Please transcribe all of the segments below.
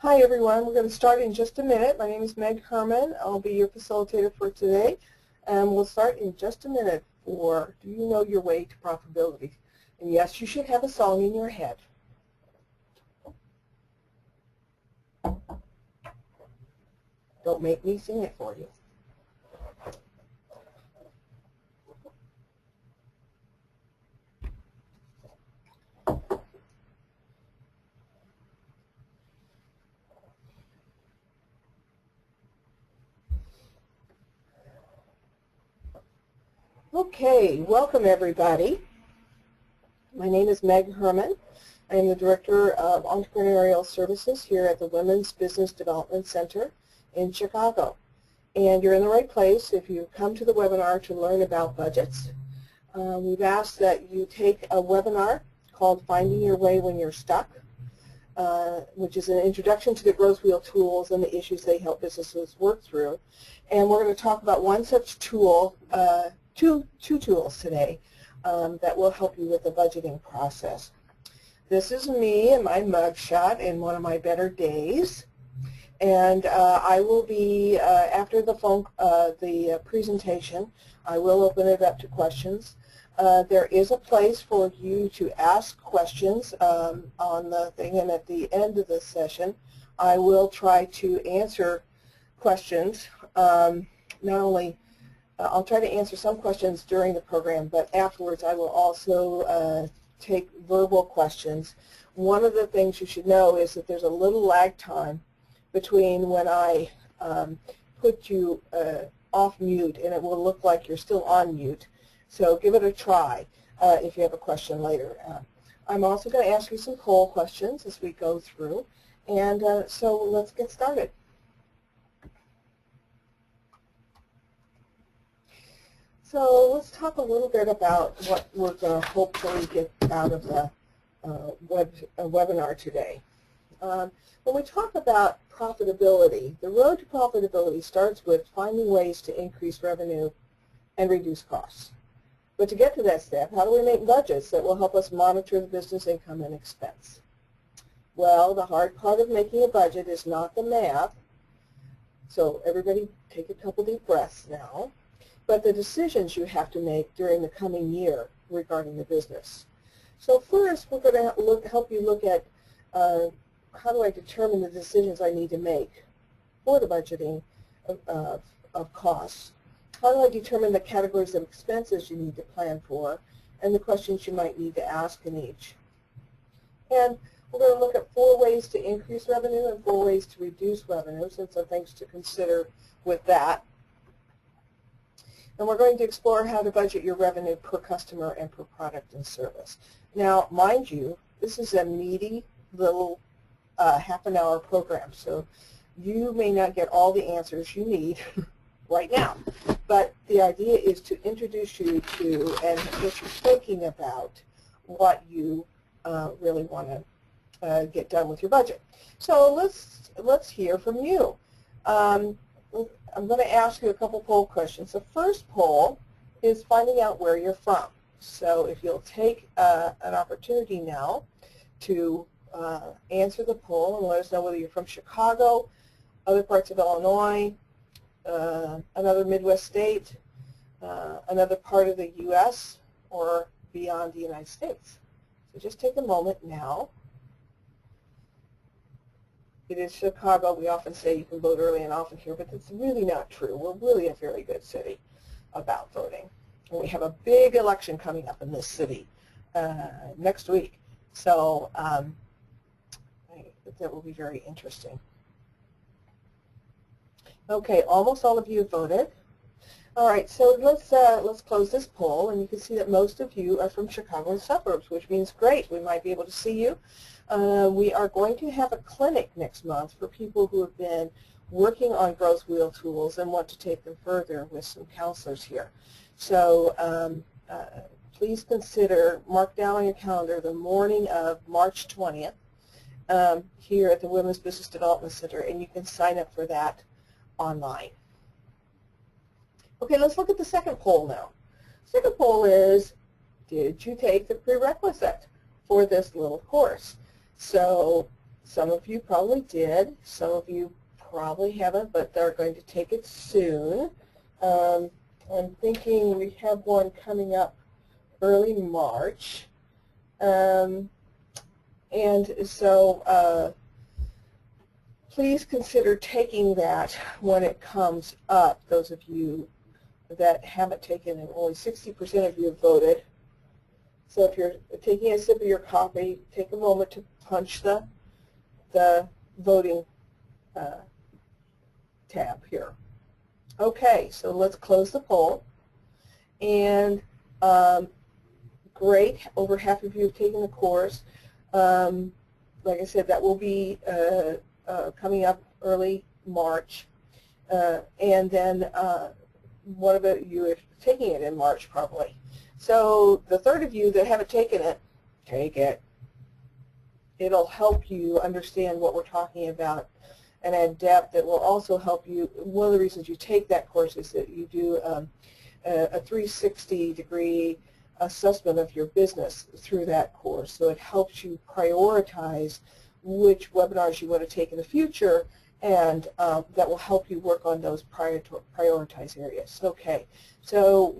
Hi everyone, we're going to start in just a minute. My name is Meg Herman. I'll be your facilitator for today. And we'll start in just a minute for Do You Know Your Way to Profitability? And yes, you should have a song in your head. Don't make me sing it for you. Okay, welcome everybody. My name is Meg Herman. I am the Director of Entrepreneurial Services here at the Women's Business Development Center in Chicago. And you're in the right place if you come to the webinar to learn about budgets. We've asked that you take a webinar called Finding Your Way When You're Stuck, which is an introduction to the growth wheel tools and the issues they help businesses work through. And we're going to talk about one such tool, two tools today that will help you with the budgeting process. This is me and my mugshot in one of my better days. And I will be, after the presentation, I will open it up to questions. There is a place for you to ask questions on the thing, and at the end of the session, I will try to answer questions. I'll try to answer some questions during the program, but afterwards I will also take verbal questions. One of the things you should know is that there's a little lag time between when I put you off mute and it will look like you're still on mute. So give it a try if you have a question later. I'm also going to ask you some poll questions as we go through. And so let's get started. So let's talk a little bit about what we're going to hopefully get out of the webinar today. When we talk about profitability, the road to profitability starts with finding ways to increase revenue and reduce costs. But to get to that step, how do we make budgets that will help us monitor the business income and expense? Well, the hard part of making a budget is not the math. So everybody take a couple deep breaths now. But the decisions you have to make during the coming year regarding the business. So first, we're going to help you look at how do I determine the decisions I need to make for the budgeting of costs. How do I determine the categories of expenses you need to plan for and the questions you might need to ask in each. And we're going to look at 4 ways to increase revenue and 4 ways to reduce revenue, and some things to consider with that. And we're going to explore how to budget your revenue per customer and per product and service. Now, mind you, this is a meaty little half-an-hour program, so you may not get all the answers you need right now. But the idea is to introduce you to and get you thinking about what you really want to get done with your budget. So let's hear from you. I'm going to ask you a couple poll questions. The first poll is finding out where you're from. So if you'll take an opportunity now to answer the poll and let us know whether you're from Chicago, other parts of Illinois, another Midwest state, another part of the U.S., or beyond the United States. So just take a moment now. It is Chicago. We often say you can vote early and often here, but that's really not true. We're really a very good city about voting. And we have a big election coming up in this city next week. So that will be very interesting. Okay, almost all of you voted. All right, so let's close this poll, and you can see that most of you are from Chicago and suburbs, which means great. We might be able to see you. We are going to have a clinic next month for people who have been working on growth wheel tools and want to take them further with some counselors here. So please consider, mark down on your calendar the morning of March 20th here at the Women's Business Development Center, and you can sign up for that online. Okay, let's look at the second poll now. Second poll is, did you take the prerequisite for this little course? So Some of you probably did. Some of you probably haven't, but they're going to take it soon. I'm thinking we have one coming up early March. And so please consider taking that when it comes up. Those of you that haven't taken it, only 60% of you have voted. So if you're taking a sip of your coffee, take a moment to punch the voting tab here. Okay, so let's close the poll. And great, over half of you have taken the course. Like I said, that will be coming up early March. And then one of you is taking it in March probably. So the third of you that haven't taken it, take it. It'll help you understand what we're talking about and add depth. It will also help you. One of the reasons you take that course is that you do a 360-degree assessment of your business through that course. So it helps you prioritize which webinars you want to take in the future, and that will help you work on those prioritized areas. Okay, so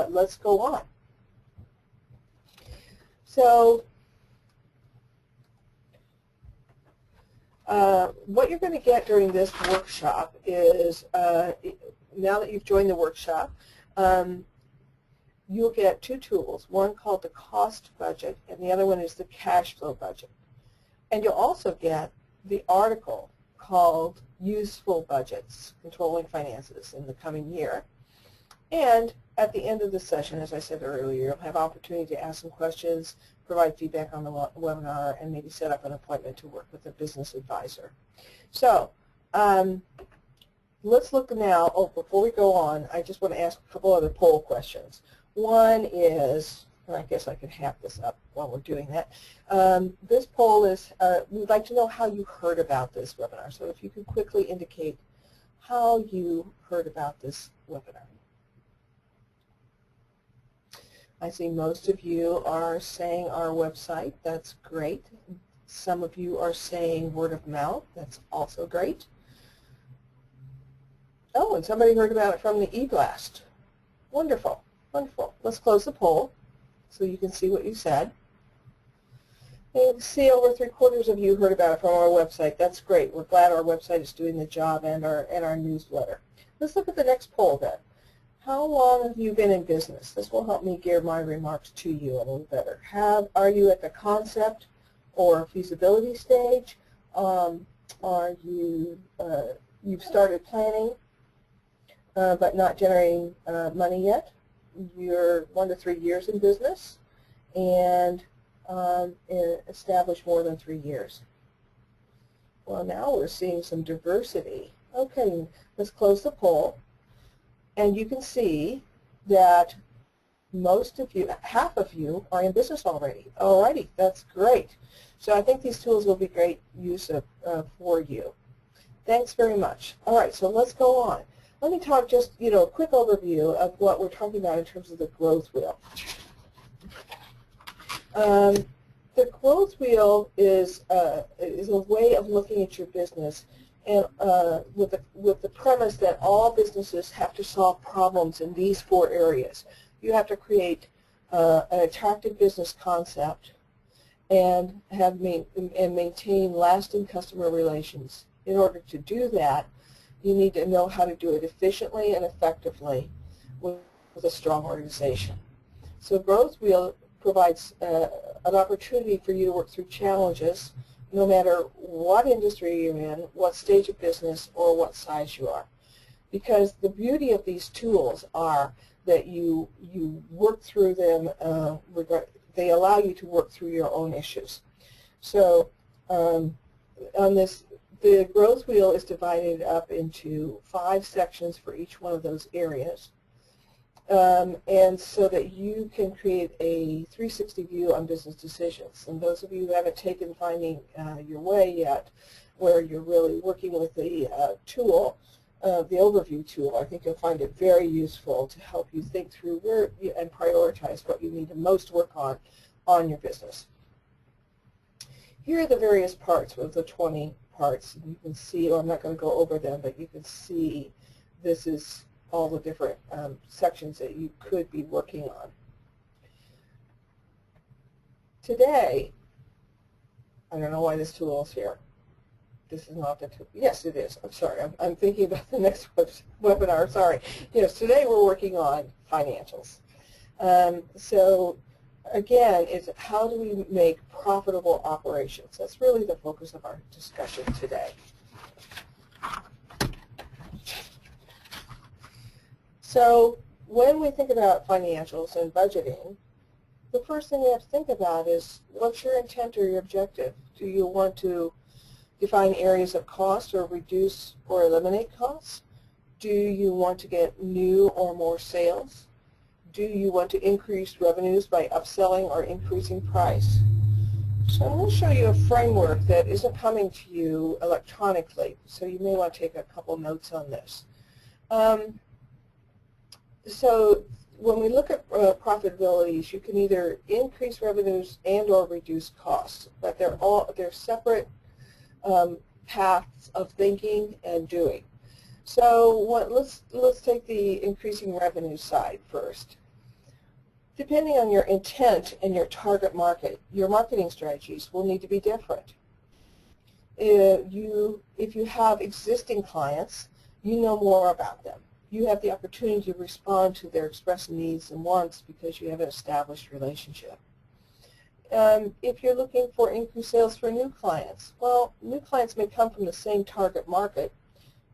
let's go on. So what you're going to get during this workshop is, now that you've joined the workshop, you'll get two tools, one called the cost budget and the other one is the cash flow budget. And you'll also get the article called Useful Budgets, Controlling Finances in the Coming Year. And at the end of the session, as I said earlier, you'll have opportunity to ask some questions, provide feedback on the webinar, and maybe set up an appointment to work with a business advisor. So let's look now. Oh, before we go on, I just want to ask a couple other poll questions. One is, and I guess I can have this up while we're doing that. This poll is, we'd like to know how you heard about this webinar. So if you could quickly indicate how you heard about this webinar. I see most of you are saying our website. That's great. Some of you are saying word of mouth. That's also great. Oh, and somebody heard about it from the e-blast. Wonderful, wonderful. Let's close the poll so you can see what you said. And see, over 3/4 of you heard about it from our website. That's great. We're glad our website is doing the job, and our newsletter. Let's look at the next poll then. How long have you been in business? This will help me gear my remarks to you a little better. Are you at the concept or feasibility stage? Are you you've started planning but not generating money yet? You're 1 to 3 years in business and established more than 3 years. Well, now we're seeing some diversity. Okay, let's close the poll. And you can see that most of you, half of you, are in business already. Alrighty, that's great. So I think these tools will be great use for you. Thanks very much. All right, so let's go on. Let me talk just, a quick overview of what we're talking about in terms of the growth wheel. The growth wheel is a way of looking at your business, and with the premise that all businesses have to solve problems in these 4 areas. You have to create an attractive business concept and maintain lasting customer relations. In order to do that, you need to know how to do it efficiently and effectively with a strong organization. So Growth Wheel provides an opportunity for you to work through challenges no matter what industry you're in, what stage of business, or what size you are. Because the beauty of these tools are that you work through them, they allow you to work through your own issues. So on this, the growth wheel is divided up into 5 sections for each one of those areas. And so that you can create a 360 view on business decisions. And those of you who haven't taken Finding Your Way yet, where you're really working with the tool, the overview tool, I think you'll find it very useful to help you think through where and prioritize what you need to most work on your business. here are the various parts of the 20 parts. You can see, or I'm not going to go over them, but you can see this is all the different sections that you could be working on. Today, I don't know why this tool is here. This is not the tool. Yes, it is. I'm sorry. I'm thinking about the next webinar. Sorry. Yes, today we're working on financials. So again, it's how do we make profitable operations? That's really the focus of our discussion today. So when we think about financials and budgeting, the first thing we have to think about is what's your intent or your objective? Do you want to define areas of cost or reduce or eliminate costs? Do you want to get new or more sales? Do you want to increase revenues by upselling or increasing price? So I'm going to show you a framework that isn't coming to you electronically, so you may want to take a couple notes on this. So when we look at profitabilities, you can either increase revenues and or reduce costs, but they're separate paths of thinking and doing. So let's take the increasing revenue side first. Depending on your intent and your target market, your marketing strategies will need to be different. If you have existing clients, you know more about them. You have the opportunity to respond to their expressed needs and wants because you have an established relationship. If you're looking for increased sales for new clients, well, new clients may come from the same target market,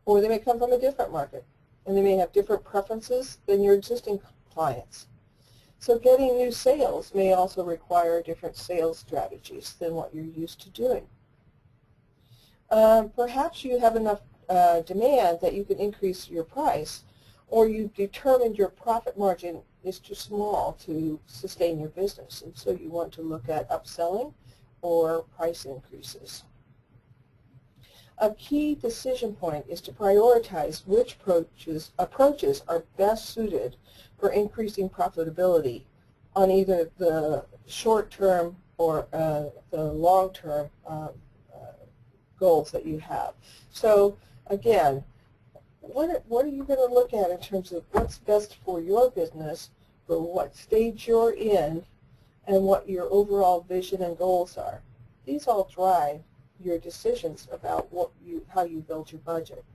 or they may come from a different market, and they may have different preferences than your existing clients. So getting new sales may also require different sales strategies than what you're used to doing. Perhaps you have enough demand that you can increase your price, or you've determined your profit margin is too small to sustain your business, and so you want to look at upselling or price increases. A key decision point is to prioritize which approaches are best suited for increasing profitability on either the short-term or the long-term goals that you have. So again, what are you going to look at in terms of what's best for your business, for what stage you're in, and what your overall vision and goals are? These all drive your decisions about how you build your budget.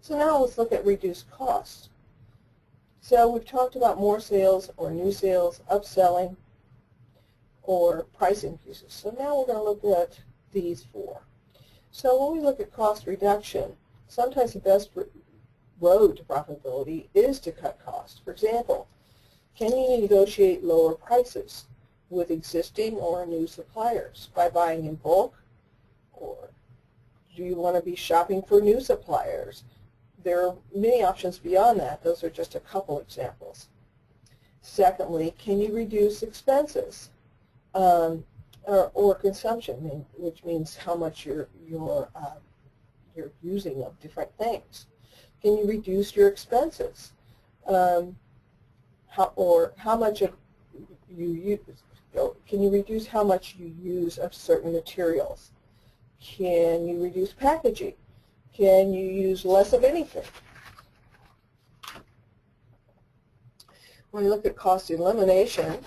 So now let's look at reduced costs. So we've talked about more sales or new sales, upselling, or price increases. So now we're going to look at these four. So when we look at cost reduction, sometimes the best road to profitability is to cut costs. For example, can you negotiate lower prices with existing or new suppliers by buying in bulk? Or do you want to be shopping for new suppliers? There are many options beyond that. Those are just a couple examples. Secondly, can you reduce expenses or consumption, which means how much you're using of different things? Can you reduce your expenses? How much of you use? Can you reduce how much you use of certain materials? Can you reduce packaging? Can you use less of anything? When you look at cost elimination,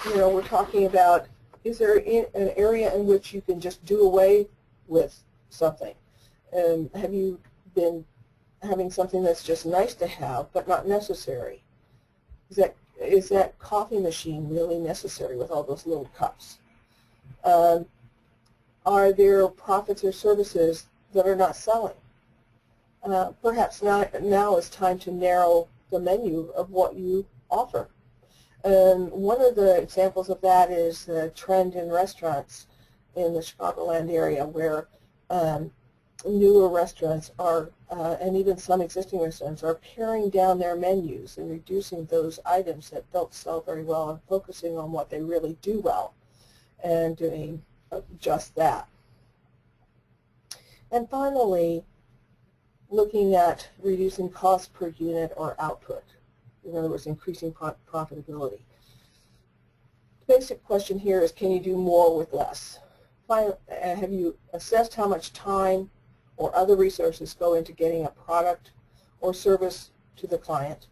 we're talking about, is there an area in which you can just do away with something? Have you been having something that's just nice to have but not necessary? Is that coffee machine really necessary with all those little cups? Are there profits or services that are not selling? Perhaps now is time to narrow the menu of what you offer. And one of the examples of that is the trend in restaurants in the Chicagoland area, where newer restaurants are, and even some existing restaurants, are paring down their menus and reducing those items that don't sell very well and focusing on what they really do well and doing just that. And finally, looking at reducing cost per unit or output. In other words, increasing profitability. The basic question here is, can you do more with less? have you assessed how much time or other resources go into getting a product or service to the client,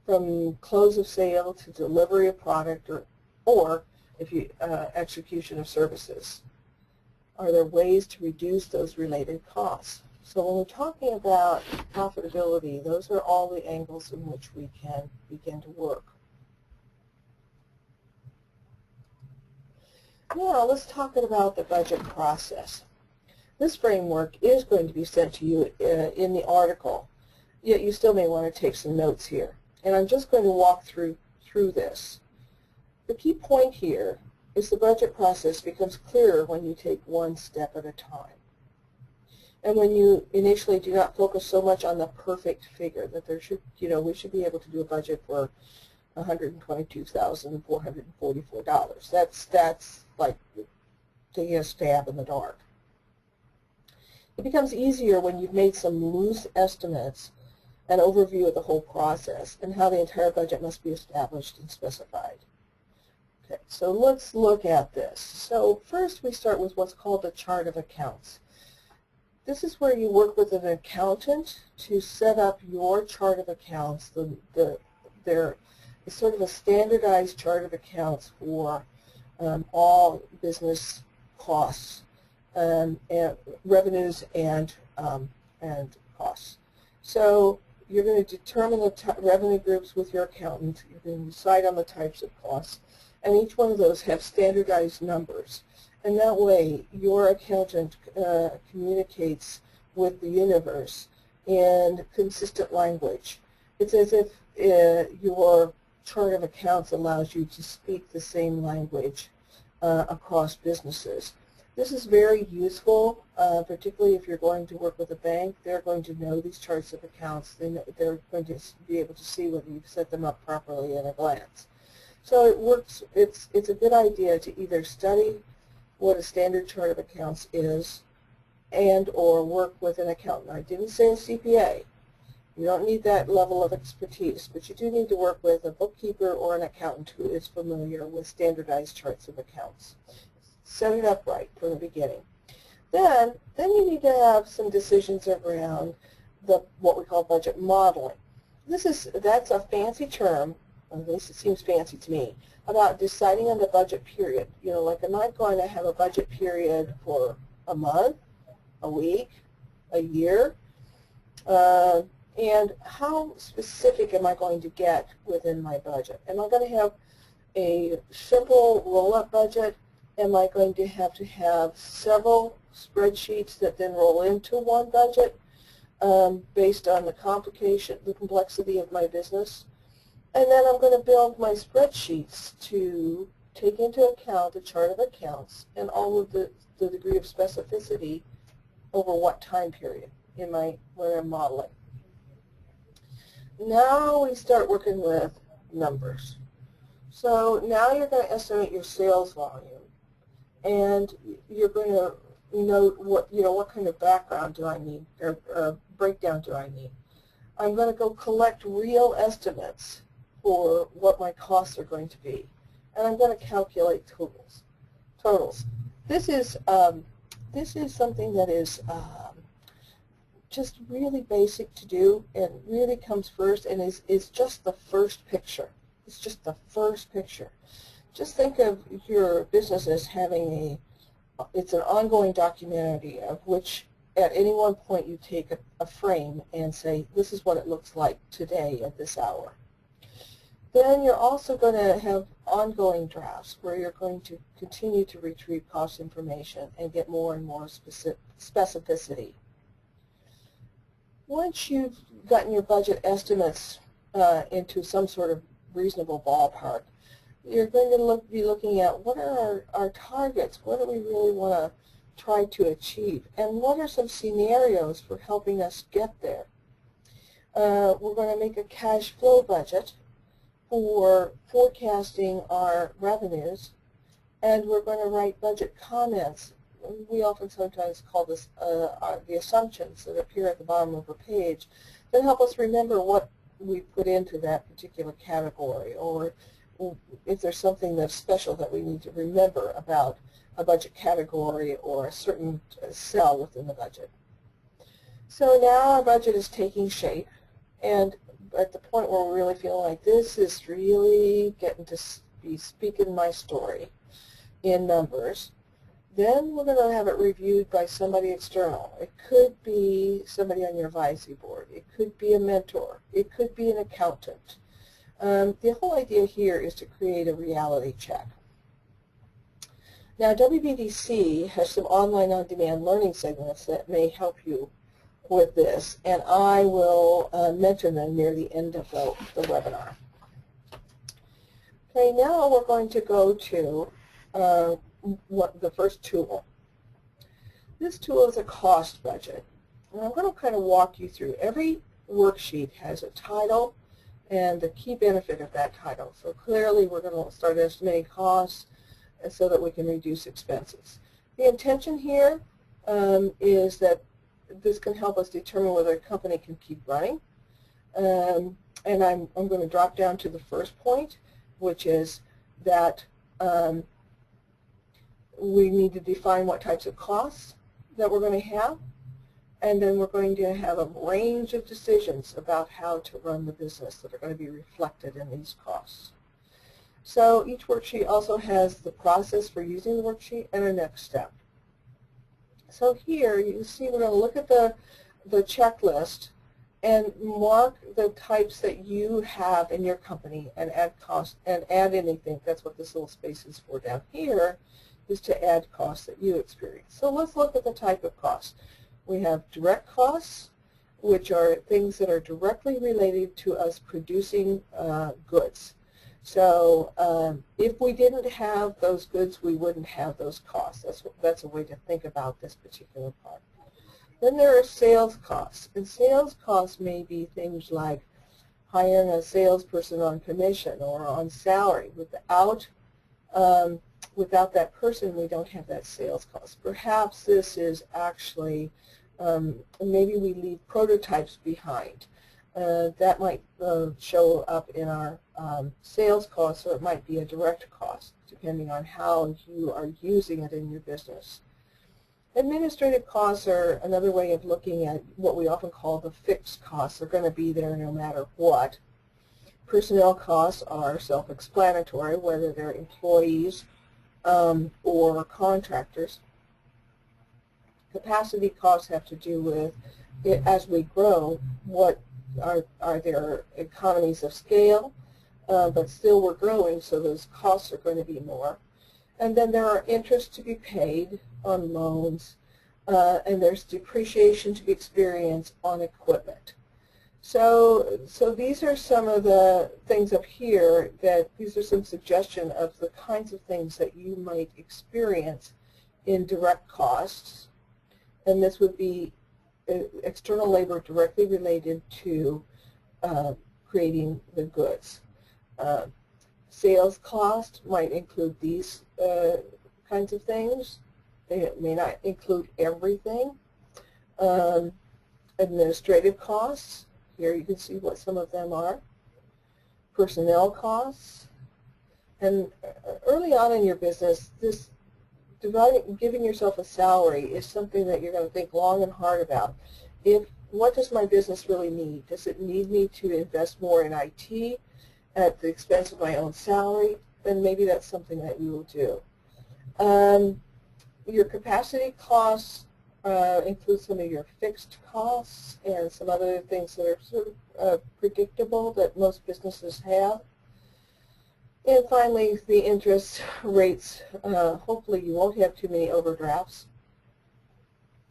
from close of sale to delivery of product, or if you execution of services? Are there ways to reduce those related costs? So when we're talking about profitability, those are all the angles in which we can begin to work. Now let's talk about the budget process. This framework is going to be sent to you in the article, yet you still may want to take some notes here. And I'm just going to walk through this. The key point here is the budget process becomes clearer when you take one step at a time. And when you initially do not focus so much on the perfect figure that there should, we should be able to do a budget for $122,444. That's like taking a stab in the dark. It becomes easier when you've made some loose estimates, an overview of the whole process, and how the entire budget must be established and specified. Okay, so let's look at this. So first we start with what's called the chart of accounts. This is where you work with an accountant to set up your chart of accounts. There is sort of a standardized chart of accounts for all business costs, and revenues and costs. So you're going to determine the revenue groups with your accountant. You're going to decide on the types of costs, and each one of those have standardized numbers. And that way, your accountant communicates with the universe in consistent language. It's as if your chart of accounts allows you to speak the same language across businesses. This is very useful, particularly if you're going to work with a bank. They're going to know these charts of accounts. They're going to be able to see whether you've set them up properly at a glance. So it works. It's a good idea to either study what a standard chart of accounts is and or work with an accountant. I didn't say a CPA. You don't need that level of expertise, but you do need to work with a bookkeeper or an accountant who is familiar with standardized charts of accounts. Set it up right from the beginning. Then you need to have some decisions around what we call budget modeling. That's a fancy term, at least it seems fancy to me, about deciding on the budget period. Like, am I going to have a budget period for a month, a week, a year? And how specific am I going to get within my budget? Am I going to have a simple roll-up budget? Am I going to have several spreadsheets that then roll into one budget based on the complexity of my business? And then I'm going to build my spreadsheets to take into account the chart of accounts and all of the degree of specificity over what time period when I'm modeling. Now we start working with numbers. So now you're going to estimate your sales volume, and you're going to note what kind of background do I need, or breakdown do I need. I'm going to go collect real estimates for what my costs are going to be, and I'm going to calculate totals. This is something that is just really basic to do, and really comes first, and is just the first picture. It's just the first picture. Just think of your business as having it's an ongoing documentary of which at any one point you take a frame and say, this is what it looks like today at this hour. Then you're also going to have ongoing drafts where you're going to continue to retrieve cost information and get more and more specificity. Once you've gotten your budget estimates into some sort of reasonable ballpark, you're going to be looking at what are our targets, what do we really want to try to achieve, and what are some scenarios for helping us get there. We're going to make a cash flow budget for forecasting our revenues, and we're going to write budget comments. We often sometimes call this the assumptions that appear at the bottom of a page that help us remember what we put into that particular category, or if there's something that's special that we need to remember about a budget category or a certain cell within the budget. So now our budget is taking shape, and at the point where we really feel like this is really getting to be speaking my story in numbers, then we're going to have it reviewed by somebody external. It could be somebody on your advisory board. It could be a mentor. It could be an accountant. The whole idea here is to create a reality check. Now, WBDC has some online on-demand learning segments that may help you with this, and I will mention them near the end of the webinar. Okay, now we're going to go to the first tool. This tool is a cost budget. And I'm going to kind of walk you through. Every worksheet has a title and the key benefit of that title. So clearly we're going to start estimating costs so that we can reduce expenses. The intention here is that this can help us determine whether a company can keep running. And I'm going to drop down to the first point, which is that we need to define what types of costs that we're going to have, and then we're going to have a range of decisions about how to run the business that are going to be reflected in these costs. So each worksheet also has the process for using the worksheet and a next step. So here you can see we're going to look at the checklist and mark the types that you have in your company and add cost and add anything. That's what this little space is for down here, is to add costs that you experience. So let's look at the type of costs. We have direct costs, which are things that are directly related to us producing goods. So if we didn't have those goods, we wouldn't have those costs. That's a way to think about this particular part. Then there are sales costs, and sales costs may be things like hiring a salesperson on commission or on salary. Without that person, we don't have that sales cost. Perhaps this is actually, maybe we leave prototypes behind. That might show up in our sales costs, or it might be a direct cost, depending on how you are using it in your business. Administrative costs are another way of looking at what we often call the fixed costs. They're going to be there no matter what. Personnel costs are self-explanatory, whether they're employees or contractors. Capacity costs have to do with, as we grow, what are there economies of scale, but still we're growing, so those costs are going to be more. And then there are interests to be paid on loans, and there's depreciation to be experienced on equipment. So these are some of the things up here these are some suggestion of the kinds of things that you might experience in direct costs. And this would be external labor directly related to creating the goods. Sales cost might include these kinds of things. It may not include everything. Administrative costs, here you can see what some of them are. Personnel costs. And early on in your business, this giving yourself a salary is something that you're going to think long and hard about. What does my business really need? Does it need me to invest more in IT at the expense of my own salary? Then maybe that's something that you will do. Your capacity costs include some of your fixed costs and some other things that are sort of predictable that most businesses have. And finally, the interest rates. Hopefully you won't have too many overdrafts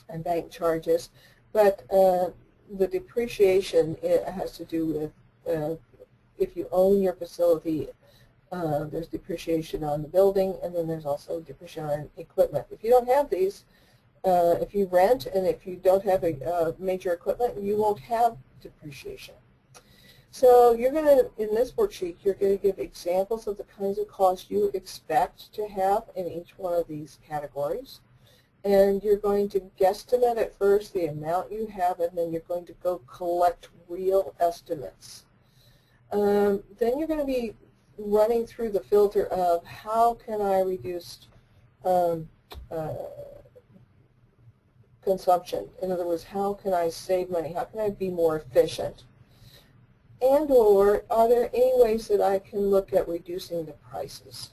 and bank charges, but the depreciation, it has to do with if you own your facility, there's depreciation on the building, and then there's also depreciation on equipment. If you don't have these, if you rent and if you don't have a major equipment, you won't have depreciation. So you're going to, in this worksheet, you're going to give examples of the kinds of costs you expect to have in each one of these categories. And you're going to guesstimate at first the amount you have, and then you're going to go collect real estimates. Then you're going to be running through the filter of how can I reduce um, consumption. In other words, how can I save money? How can I be more efficient? And or are there any ways that I can look at reducing the prices?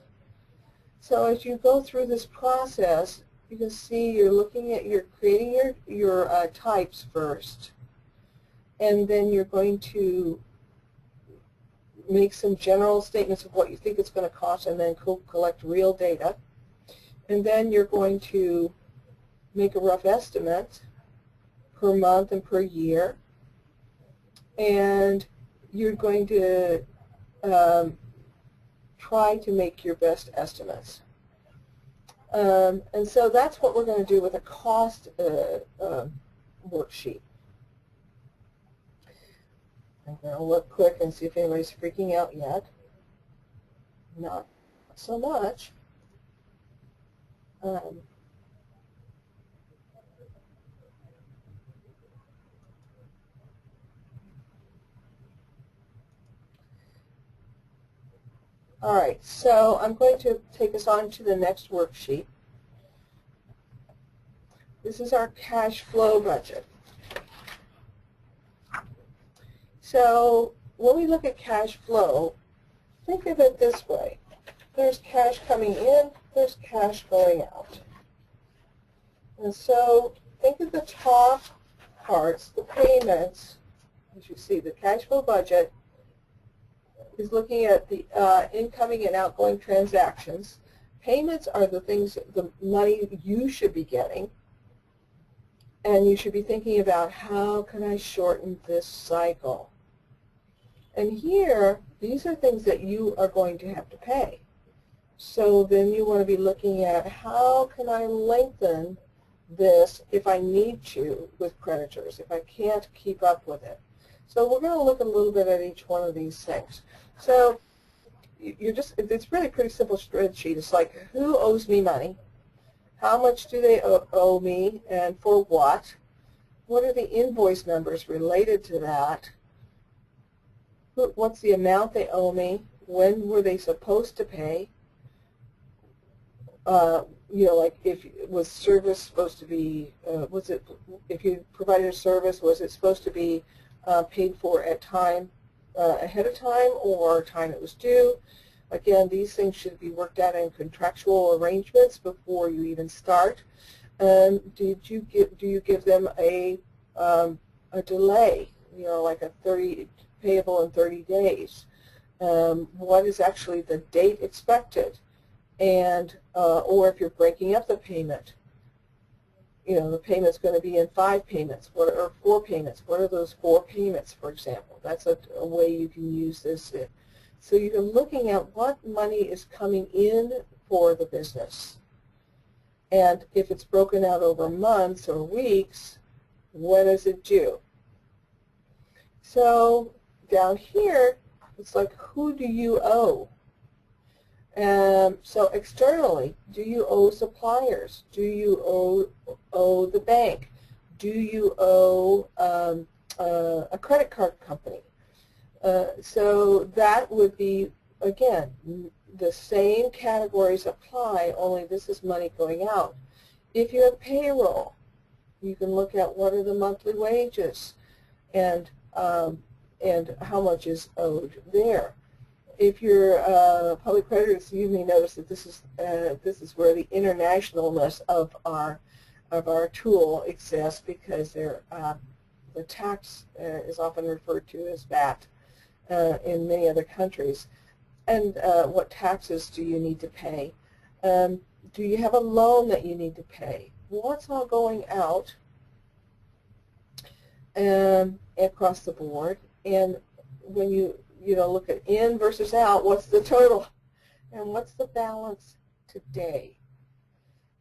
So as you go through this process, you can see you're looking at, you're creating your types first, and then you're going to make some general statements of what you think it's going to cost, and then collect real data. And then you're going to make a rough estimate per month and per year, and you're going to try to make your best estimates. And so that's what we're going to do with a cost worksheet. I'm going to look quick and see if anybody's freaking out yet. Not so much. All right, so I'm going to take us on to the next worksheet. This is our cash flow budget. So when we look at cash flow, think of it this way. There's cash coming in, there's cash going out. And so think of the top parts, the payments. As you see, the cash flow budget is looking at the incoming and outgoing transactions. Payments are the things, the money you should be getting. And you should be thinking about how can I shorten this cycle. And here, these are things that you are going to have to pay. So then you want to be looking at how can I lengthen this if I need to with creditors, if I can't keep up with it. So we're going to look a little bit at each one of these things. So it's really a pretty simple spreadsheet. It's like, who owes me money? How much do they owe me, and for what? What are the invoice numbers related to that? What's the amount they owe me? When were they supposed to pay? You know, like if was service supposed to be, if you provided a service, was it supposed to be paid for at time, ahead of time, or time it was due? Again, these things should be worked out in contractual arrangements before you even start. Do you give them a delay? You know, like a payable in 30 days. What is actually the date expected? And or if you're breaking up the payment, you know, the payment's going to be in 5 payments, or 4 payments. What are those 4 payments, for example? That's a way you can use this. So you're looking at what money is coming in for the business. And if it's broken out over months or weeks, when is it due? So down here, it's like, who do you owe? So externally, do you owe suppliers? Do you owe the bank? Do you owe a credit card company? So that would be, again, the same categories apply, only this is money going out. If you have payroll, you can look at what are the monthly wages and how much is owed there. If you're public creditors, you may notice that this is where the internationalness of our tool exists, because the tax is often referred to as VAT in many other countries. And what taxes do you need to pay? Do you have a loan that you need to pay? What's all going out across the board? And when you look at in versus out, what's the total? And what's the balance today?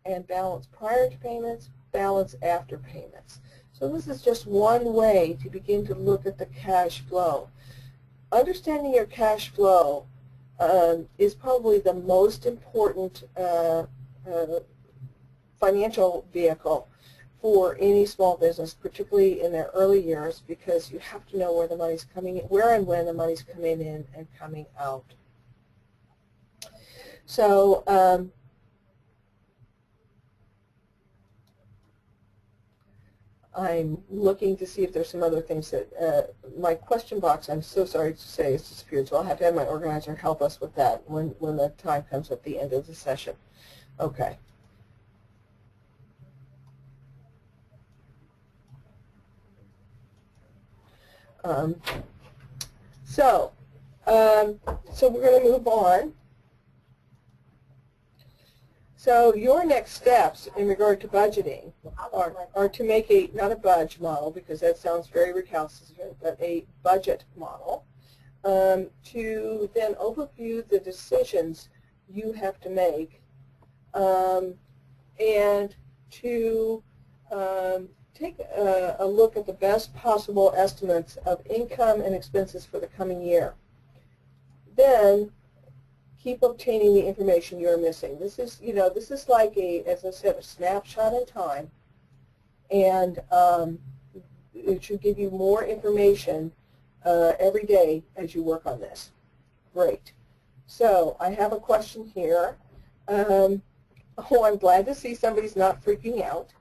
And balance prior to payments, balance after payments. So this is just one way to begin to look at the cash flow. Understanding your cash flow is probably the most important financial vehicle for any small business, particularly in their early years, because you have to know where the money's coming in, where and when the money's coming in and coming out. So I'm looking to see if there's some other things that my question box, I'm so sorry to say, has disappeared, so I'll have to have my organizer help us with that when the time comes at the end of the session. Okay. So we're going to move on. So your next steps in regard to budgeting are to make not a budge model, because that sounds very recalcitrant, but a budget model, to then overview the decisions you have to make, and to take a look at the best possible estimates of income and expenses for the coming year. Then keep obtaining the information you're missing. This is, this is like as I said, a snapshot in time, and it should give you more information every day as you work on this. Great. So I have a question here. Oh, I'm glad to see somebody's not freaking out.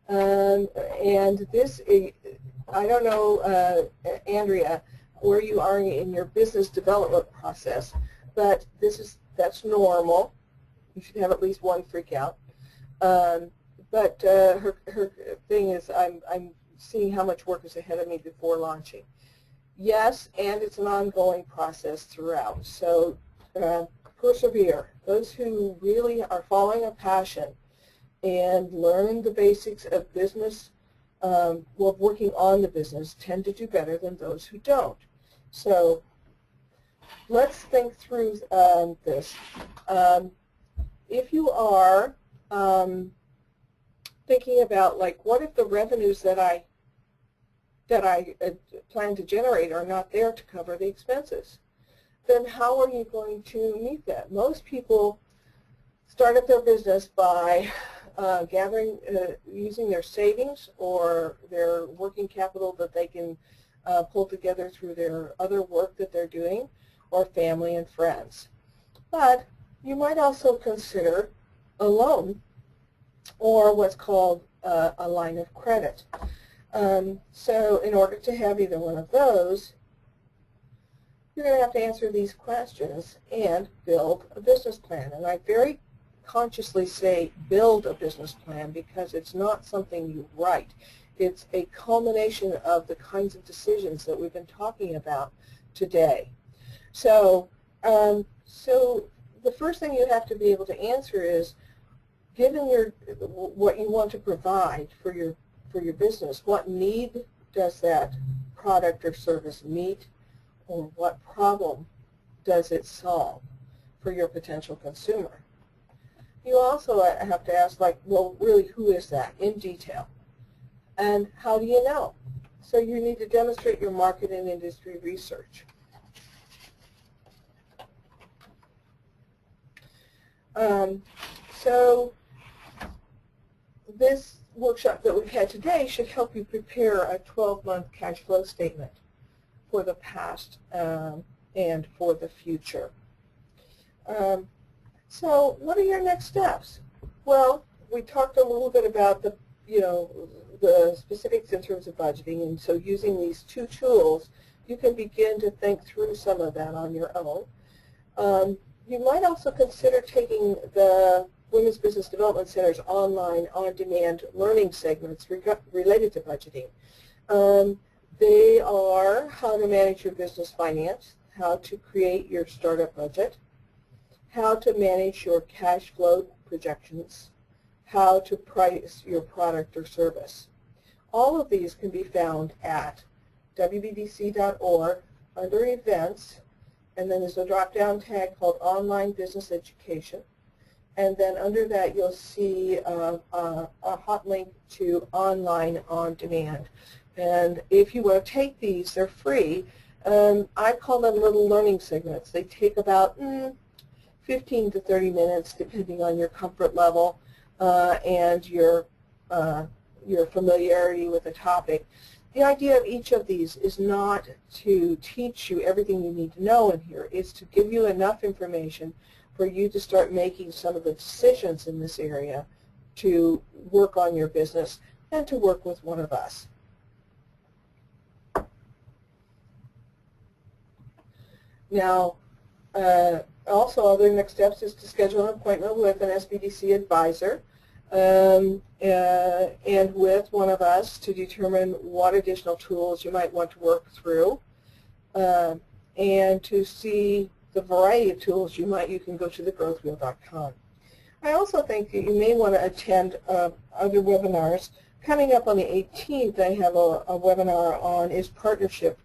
And this, I don't know, Andrea, where you are in your business development process, but that's normal. You should have at least one freak out. But her thing is, I'm seeing how much work is ahead of me before launching. Yes, and it's an ongoing process throughout. So persevere. Those who really are following a passion and learn the basics of business, working on the business, tend to do better than those who don't. So let's think through this. If you are thinking about, like, what if the revenues that I plan to generate are not there to cover the expenses? Then how are you going to meet that? Most people start up their business by using their savings or their working capital that they can pull together through their other work that they're doing, or family and friends. But you might also consider a loan, or what's called a line of credit. So in order to have either one of those, you're going to have to answer these questions and build a business plan. And I very consciously say build a business plan, because it's not something you write. It's a culmination of the kinds of decisions that we've been talking about today. So, so the first thing you have to be able to answer is, given what you want to provide for your business, what need does that product or service meet, or what problem does it solve for your potential consumer? You also have to ask, like, well, really, who is that in detail? And how do you know? So you need to demonstrate your market and industry research. So this workshop that we've had today should help you prepare a 12-month cash flow statement for the past and for the future. So what are your next steps? Well, we talked a little bit about the specifics in terms of budgeting, and so using these two tools, you can begin to think through some of that on your own. You might also consider taking the Women's Business Development Center's online, on-demand learning segments related to budgeting. They are how to manage your business finance, how to create your startup budget, how to manage your cash flow projections, how to price your product or service. All of these can be found at wbdc.org under Events, and then there's a drop-down tag called Online Business Education. And then under that you'll see a hot link to Online On Demand. And if you want to take these, they're free. I call them little learning segments. They take about 15 to 30 minutes depending on your comfort level and your familiarity with the topic. The idea of each of these is not to teach you everything you need to know in here. It's to give you enough information for you to start making some of the decisions in this area to work on your business and to work with one of us. Now, also other next steps is to schedule an appointment with an SBDC advisor and with one of us to determine what additional tools you might want to work through and to see the variety of tools you can go to thegrowthwheel.com. I also think that you may want to attend other webinars. Coming up on the 18th, I have a webinar on Is Partnership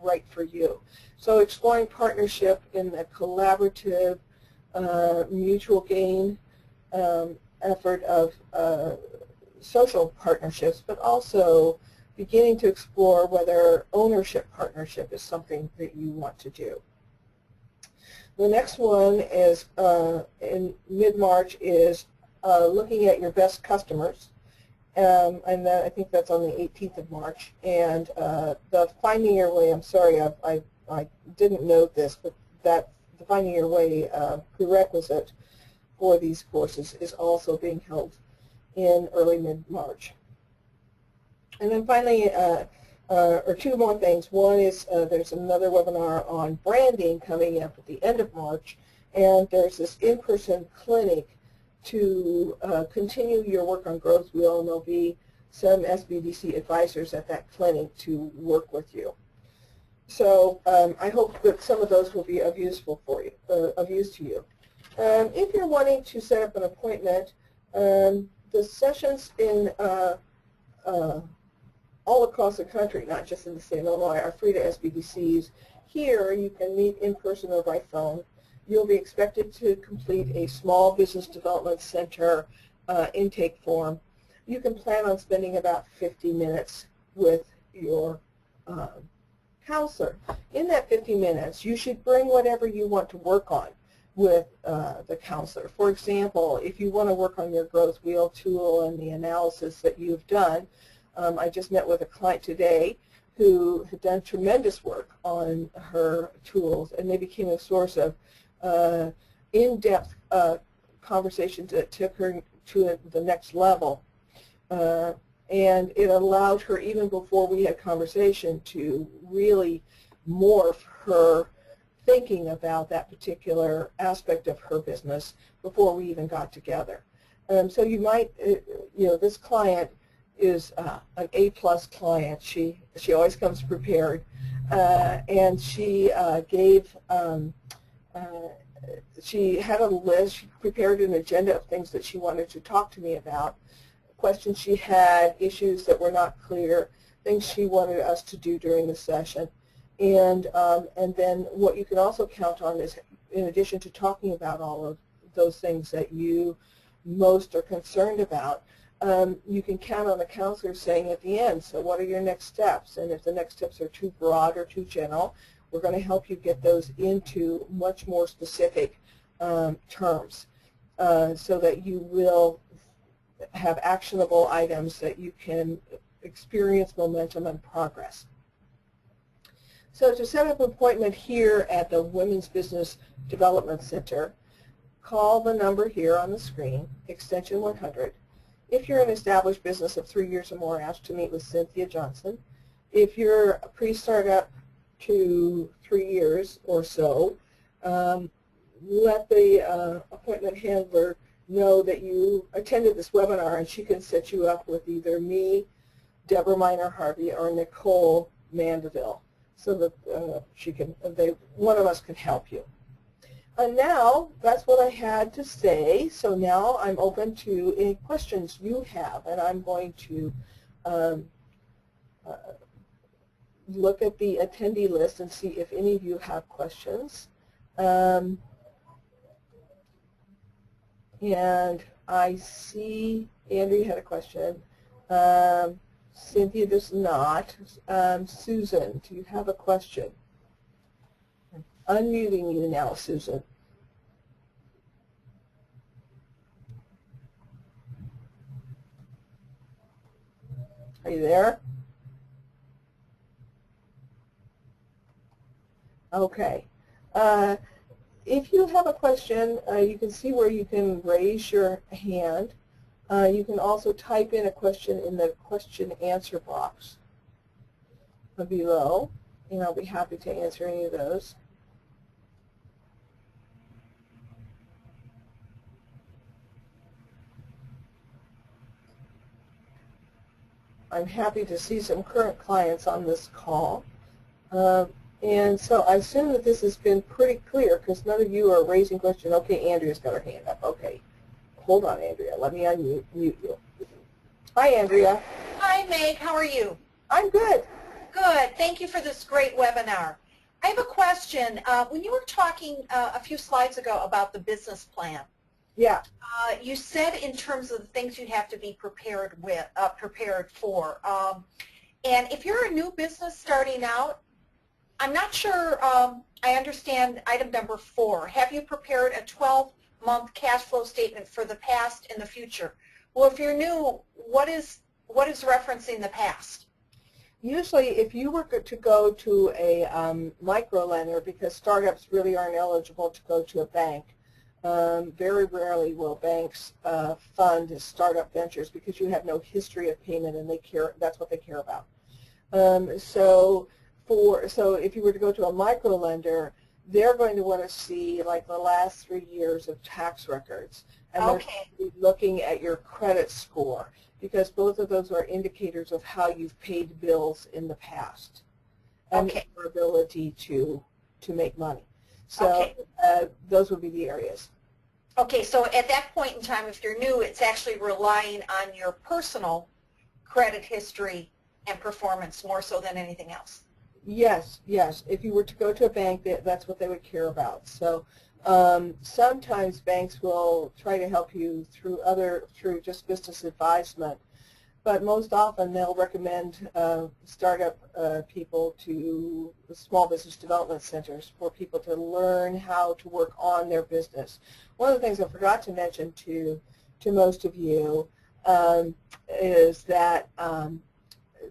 Right for You? So exploring partnership in the collaborative, mutual gain effort of social partnerships, but also beginning to explore whether ownership partnership is something that you want to do. The next one is in mid-March is looking at your best customers, and I think that's on the 18th of March. And the Finding Your Way, I'm sorry, I didn't note this, but the Finding Your Way prerequisite for these courses is also being held in early mid-March. And then finally, or two more things. One is there's another webinar on branding coming up at the end of March, and there's this in-person clinic to continue your work on Growth Wheel, and there'll be some SBDC advisors at that clinic to work with you. So I hope that some of those will be of use to you. If you're wanting to set up an appointment, the sessions in all across the country, not just in the state of Illinois, are free to SBDCs. Here you can meet in person or by phone. You'll be expected to complete a small business development center intake form. You can plan on spending about 50 minutes with your counselor. In that 50 minutes, you should bring whatever you want to work on with the counselor. For example, if you want to work on your Growth Wheel tool and the analysis that you've done, I just met with a client today who had done tremendous work on her tools, and they became a source of in-depth conversations that took her to the next level. And it allowed her, even before we had conversation, to really morph her thinking about that particular aspect of her business before we even got together. So you might, this client is an A-plus client. She always comes prepared, and she she had a list. She prepared an agenda of things that she wanted to talk to me about, questions she had, issues that were not clear, things she wanted us to do during the session. And then what you can also count on is, in addition to talking about all of those things that you most are concerned about, you can count on the counselor saying at the end, so what are your next steps? And if the next steps are too broad or too general, we're going to help you get those into much more specific terms so that you will have actionable items that you can experience momentum and progress. So to set up an appointment here at the Women's Business Development Center, call the number here on the screen, extension 100. If you're an established business of 3 years or more, ask to meet with Cynthia Johnson. If you're a pre-startup to 3 years or so, let the appointment handler know that you attended this webinar, and she can set you up with either me, Deborah Miner-Harvey, or Nicole Mandeville, so that one of us can help you. And now, that's what I had to say. So now I'm open to any questions you have, and I'm going to look at the attendee list and see if any of you have questions. And I see Andrew had a question. Cynthia does not. Susan, do you have a question? I'm unmuting you now, Susan. Are you there? Okay. if you have a question, you can see where you can raise your hand. You can also type in a question in the question answer box below, and I'll be happy to answer any of those. I'm happy to see some current clients on this call. And so I assume that this has been pretty clear because none of you are raising questions. Okay, Andrea's got her hand up. Okay. Hold on, Andrea. Let me unmute you. Hi, Andrea. Hi, Meg. How are you? I'm good. Good. Thank you for this great webinar. I have a question. When you were talking a few slides ago about the business plan, yeah, you said in terms of the things you have to be prepared for. And if you're a new business starting out, I'm not sure I understand item number 4. Have you prepared a 12-month cash flow statement for the past and the future? Well, if you're new, what is referencing the past? Usually, if you were to go to a micro lender, because startups really aren't eligible to go to a bank, very rarely will banks fund startup ventures because you have no history of payment, and that's what they care about. So if you were to go to a micro lender, they're going to want to see like the last 3 years of tax records, and they're going to be looking at your credit score, because both of those are indicators of how you've paid bills in the past and your ability to make money. So those would be the areas. Okay, so at that point in time, if you're new, it's actually relying on your personal credit history and performance more so than anything else. Yes, yes. If you were to go to a bank, that's what they would care about. So sometimes banks will try to help you through just business advisement, but most often they'll recommend startup people to small business development centers for people to learn how to work on their business. One of the things I forgot to mention to most of you is that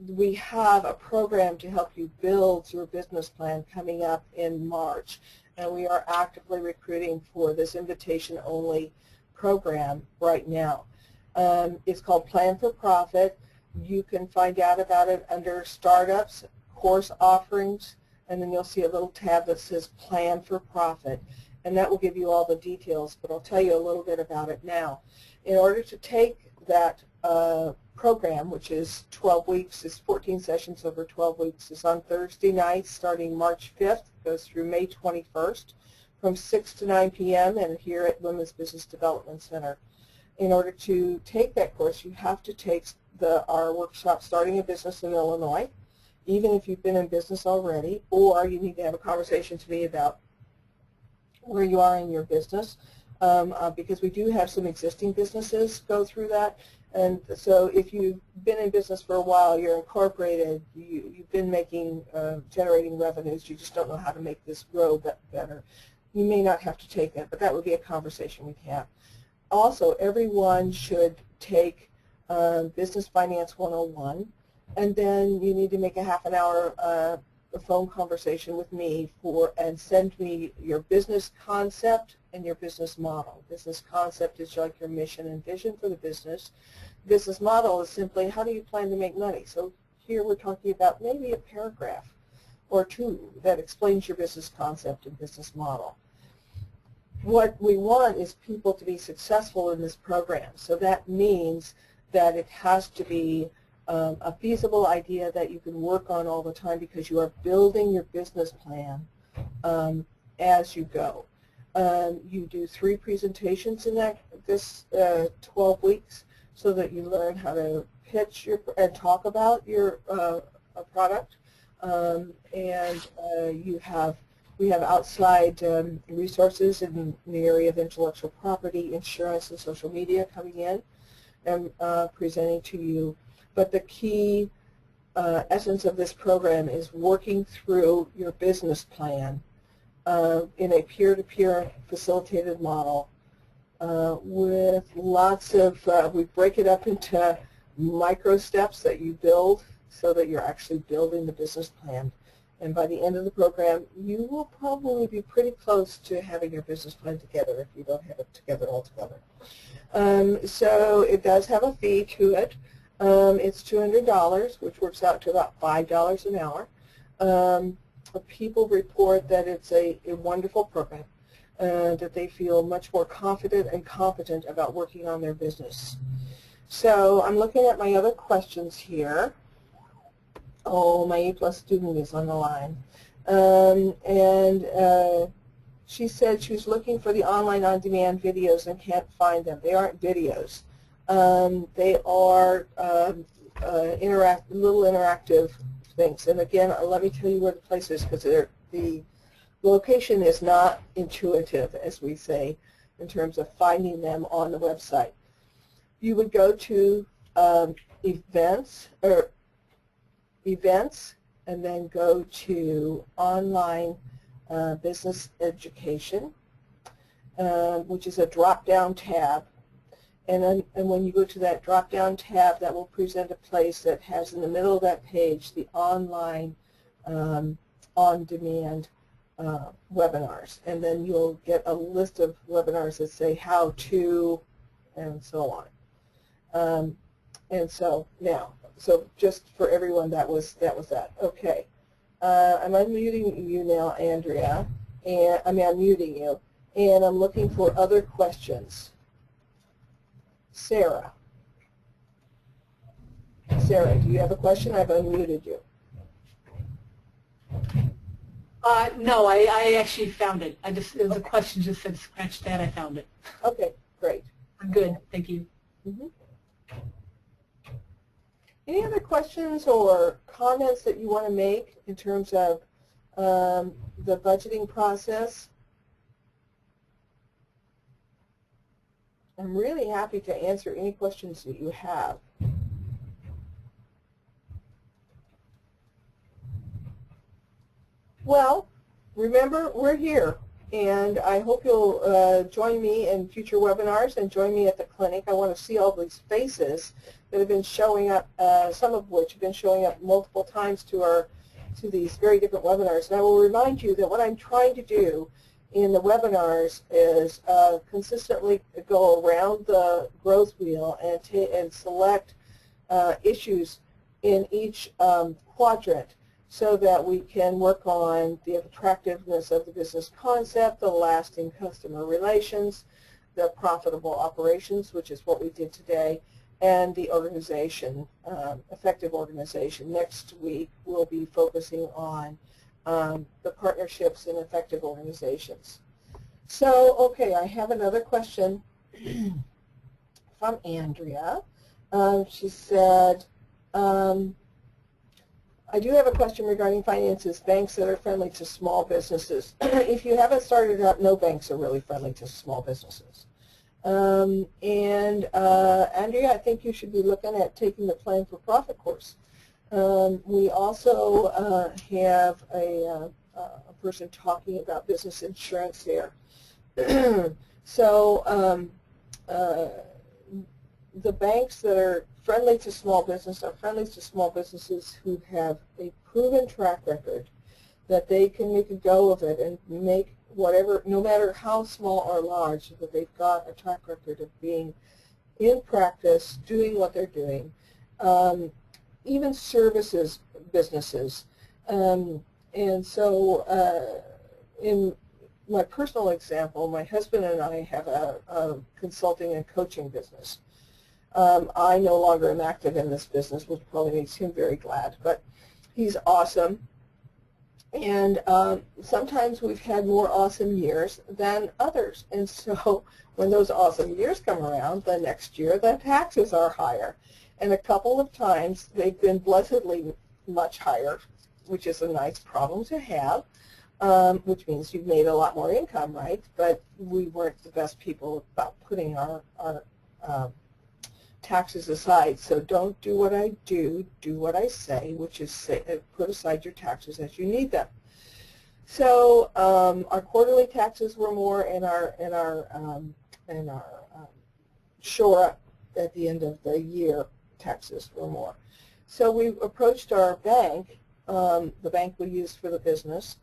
we have a program to help you build your business plan coming up in March, and we are actively recruiting for this invitation-only program right now. It's called Plan for Profit. You can find out about it under Startups, Course Offerings, and then you'll see a little tab that says Plan for Profit, and that will give you all the details, but I'll tell you a little bit about it now. In order to take that program, which is 12 weeks, is 14 sessions over 12 weeks, is on Thursday nights starting March 5th, goes through May 21st from 6 to 9 p.m. and here at Women's Business Development Center. In order to take that course, you have to take our workshop, Starting a Business in Illinois, even if you've been in business already, or you need to have a conversation to me about where you are in your business, because we do have some existing businesses go through that. And so if you've been in business for a while, you're incorporated, you've been generating revenues, you just don't know how to make this grow better, you may not have to take that, but that would be a conversation we'd have. Also, everyone should take Business Finance 101, and then you need to make a half an hour a phone conversation with me and send me your business concept and your business model. Business concept is like your mission and vision for the business. Business model is simply how do you plan to make money. So here we're talking about maybe a paragraph or two that explains your business concept and business model. What we want is people to be successful in this program. So that means that it has to be a feasible idea that you can work on all the time because you are building your business plan as you go. You do 3 presentations in this 12 weeks so that you learn how to pitch and talk about your product. We have outside resources in the area of intellectual property, insurance, and social media coming in and presenting to you. But the key essence of this program is working through your business plan in a peer-to-peer facilitated model with lots of, we break it up into micro steps that you build so that you're actually building the business plan And by the end of the program, you will probably be pretty close to having your business plan together if you don't have it together altogether. So it does have a fee to it. It's $200, which works out to about $5 an hour. People report that it's a wonderful program, that they feel much more confident and competent about working on their business. So I'm looking at my other questions here. Oh, my A+ student is on the line. She said she was looking for the online on-demand videos and can't find them. They aren't videos. They are little interactive things. And again, let me tell you where the place is, because the location is not intuitive, as we say, in terms of finding them on the website. You would go to events, and then go to online business education, which is a drop-down tab. And when you go to that drop-down tab, that will present a place that has in the middle of that page the online on-demand webinars. And then you'll get a list of webinars that say how to, and so on. And so now, so just for everyone, that was that. Okay. I'm unmuting you now, Andrea, and I'm unmuting you, and I'm looking for other questions. Sarah. Sarah, do you have a question? I've unmuted you. No, I actually found it. It was a question just said scratch that. I found it. Okay, great. I'm good. Thank you. Mm-hmm. Any other questions or comments that you want to make in terms of the budgeting process? I'm really happy to answer any questions that you have. Well, remember, we're here, and I hope you'll join me in future webinars and join me at the clinic. I want to see all these faces that have been showing up, some of which have been showing up multiple times to these very different webinars. And I will remind you that what I'm trying to do in the webinars is consistently go around the growth wheel and select issues in each quadrant, so that we can work on the attractiveness of the business concept, the lasting customer relations, the profitable operations, which is what we did today, and the organization, effective organization. Next week we'll be focusing on the partnerships and effective organizations. So, okay, I have another question from Andrea. She said, I do have a question regarding finances, banks that are friendly to small businesses. If you haven't started out, no banks are really friendly to small businesses. Andrea, I think you should be looking at taking the Plan for Profit course. We also have a person talking about business insurance there. So the banks that are friendly to small business are friendly to small businesses who have a proven track record that they can make a go of it and make whatever, no matter how small or large, that they've got a track record of being in practice, doing what they're doing. Even services businesses. And so in my personal example, my husband and I have a consulting and coaching business. I no longer am active in this business, which probably makes him very glad, but he's awesome. And sometimes we've had more awesome years than others. And so when those awesome years come around, the next year the taxes are higher. And a couple of times they've been blessedly much higher, which is a nice problem to have, which means you've made a lot more income, right? But we weren't the best people about putting our taxes aside. So don't do what I do what I say, which is put aside your taxes as you need them. So our quarterly taxes were more, and our shore up at the end of the year taxes were more. So we approached our bank the bank we use for the business,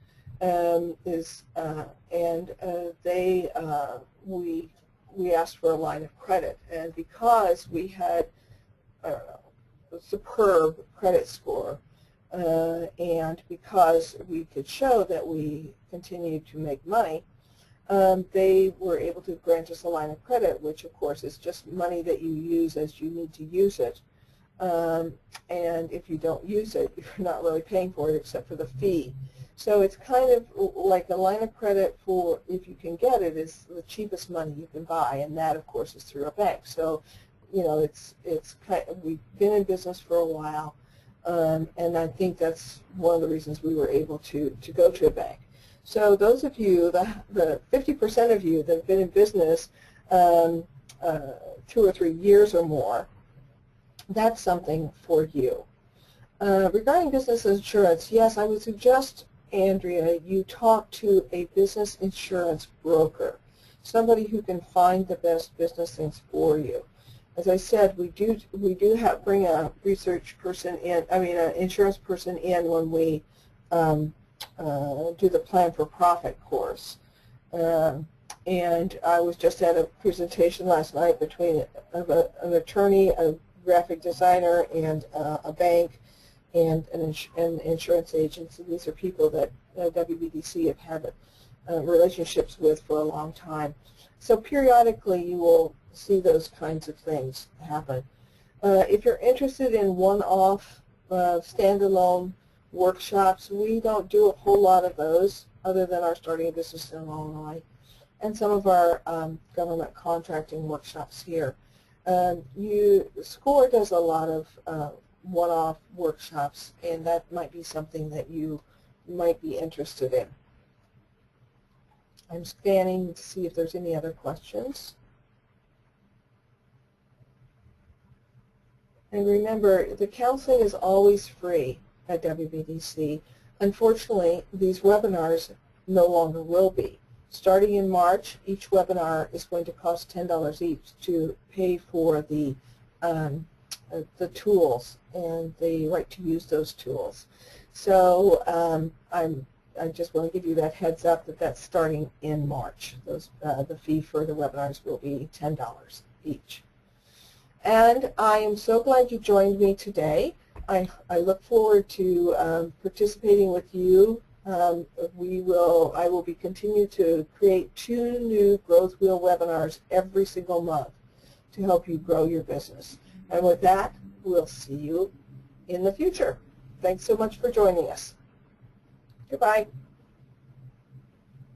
we asked for a line of credit, and because we had a superb credit score, and because we could show that we continued to make money, they were able to grant us a line of credit, which of course is just money that you use as you need to use it. And if you don't use it, you're not really paying for it except for the fee. So it's kind of like a line of credit for, if you can get it, is the cheapest money you can buy, and that of course is through a bank. So, you know, it's kind of, we've been in business for a while, and I think that's one of the reasons we were able to go to a bank. So those of you, the 50% of you that have been in business 2 or 3 years or more, that's something for you. Regarding business insurance, yes, I would suggest, Andrea, you talk to a business insurance broker, somebody who can find the best business things for you. As I said, we do bring a research person in, an insurance person in when we do the Plan for Profit course. And I was just at a presentation last night between an attorney, a graphic designer, and a bank, and an insurance agent. And these are people that WBDC have had relationships with for a long time. So periodically you will see those kinds of things happen. If you're interested in one-off standalone workshops, we don't do a whole lot of those other than our Starting a Business in Illinois and some of our government contracting workshops here. SCORE does a lot of one-off workshops, and that might be something that you might be interested in. I'm scanning to see if there's any other questions. And remember, the counseling is always free at WBDC. Unfortunately, these webinars no longer will be. Starting in March, each webinar is going to cost $10 each to pay for the tools and the right to use those tools. So I just want to give you that heads up that that's starting in March. The fee for the webinars will be $10 each. And I am so glad you joined me today. I look forward to participating with you. I will be continuing to create 2 new Growth Wheel webinars every single month to help you grow your business. And with that, we'll see you in the future. Thanks so much for joining us. Goodbye.